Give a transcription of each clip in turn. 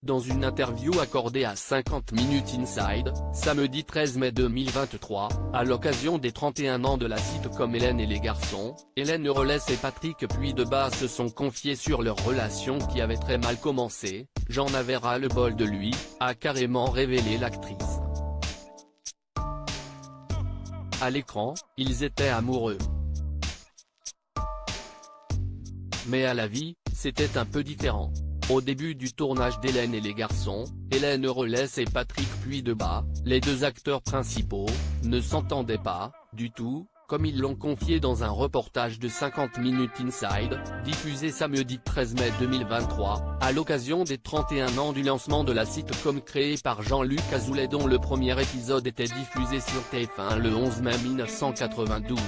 Dans une interview accordée à 50 Minutes Inside, samedi 13 mai 2023, à l'occasion des 31 ans de la sitcom Hélène et les garçons, Hélène Eurlès et Patrick Puydebas se sont confiés sur leur relation qui avait très mal commencé. « J'en avais ras-le-bol de lui », a carrément révélé l'actrice. À l'écran, ils étaient amoureux. Mais à la vie, c'était un peu différent. Au début du tournage d'Hélène et les garçons, Hélène Eurlès et Patrick Puydebas, les deux acteurs principaux, ne s'entendaient pas, du tout, comme ils l'ont confié dans un reportage de 50 Minutes Inside, diffusé samedi 13 mai 2023, à l'occasion des 31 ans du lancement de la sitcom créée par Jean-Luc Azoulay dont le premier épisode était diffusé sur TF1 le 11 mai 1992.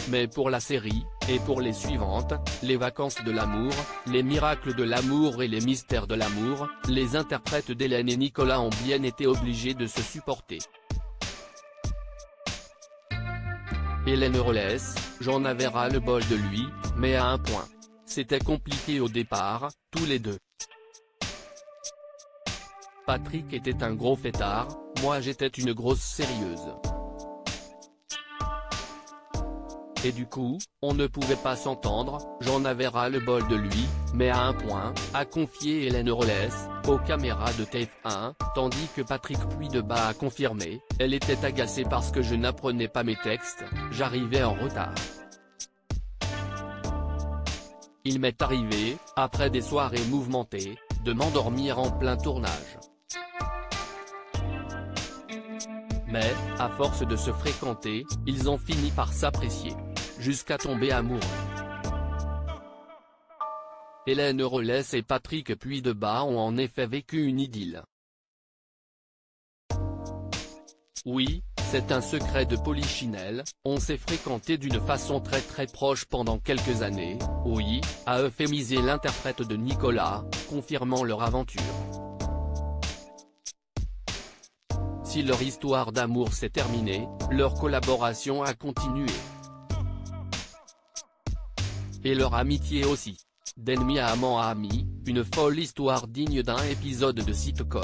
Mais pour la série, et pour les suivantes, Les vacances de l'amour, Les miracles de l'amour et Les mystères de l'amour, les interprètes d'Hélène et Nicolas ont bien été obligés de se supporter. Hélène Eurlès, j'en avais ras-le-bol de lui, mais à un point. C'était compliqué au départ, tous les deux. Patrick était un gros fêtard, moi j'étais une grosse sérieuse. Et du coup, on ne pouvait pas s'entendre, j'en avais ras-le-bol de lui, mais à un point, a confié Hélène Eurlès, aux caméras de TF1, tandis que Patrick Puydebas a confirmé, elle était agacée parce que je n'apprenais pas mes textes, j'arrivais en retard. Il m'est arrivé, après des soirées mouvementées, de m'endormir en plein tournage. Mais, à force de se fréquenter, ils ont fini par s'apprécier. Jusqu'à tomber amoureux. Hélène Eurlès et Patrick Puydebas ont en effet vécu une idylle. Oui, c'est un secret de polichinelle, on s'est fréquenté d'une façon très proche pendant quelques années, oui, a euphémisé l'interprète de Nicolas, confirmant leur aventure. Si leur histoire d'amour s'est terminée, leur collaboration a continué. Et leur amitié aussi. D'ennemi à amant à ami, une folle histoire digne d'un épisode de sitcom.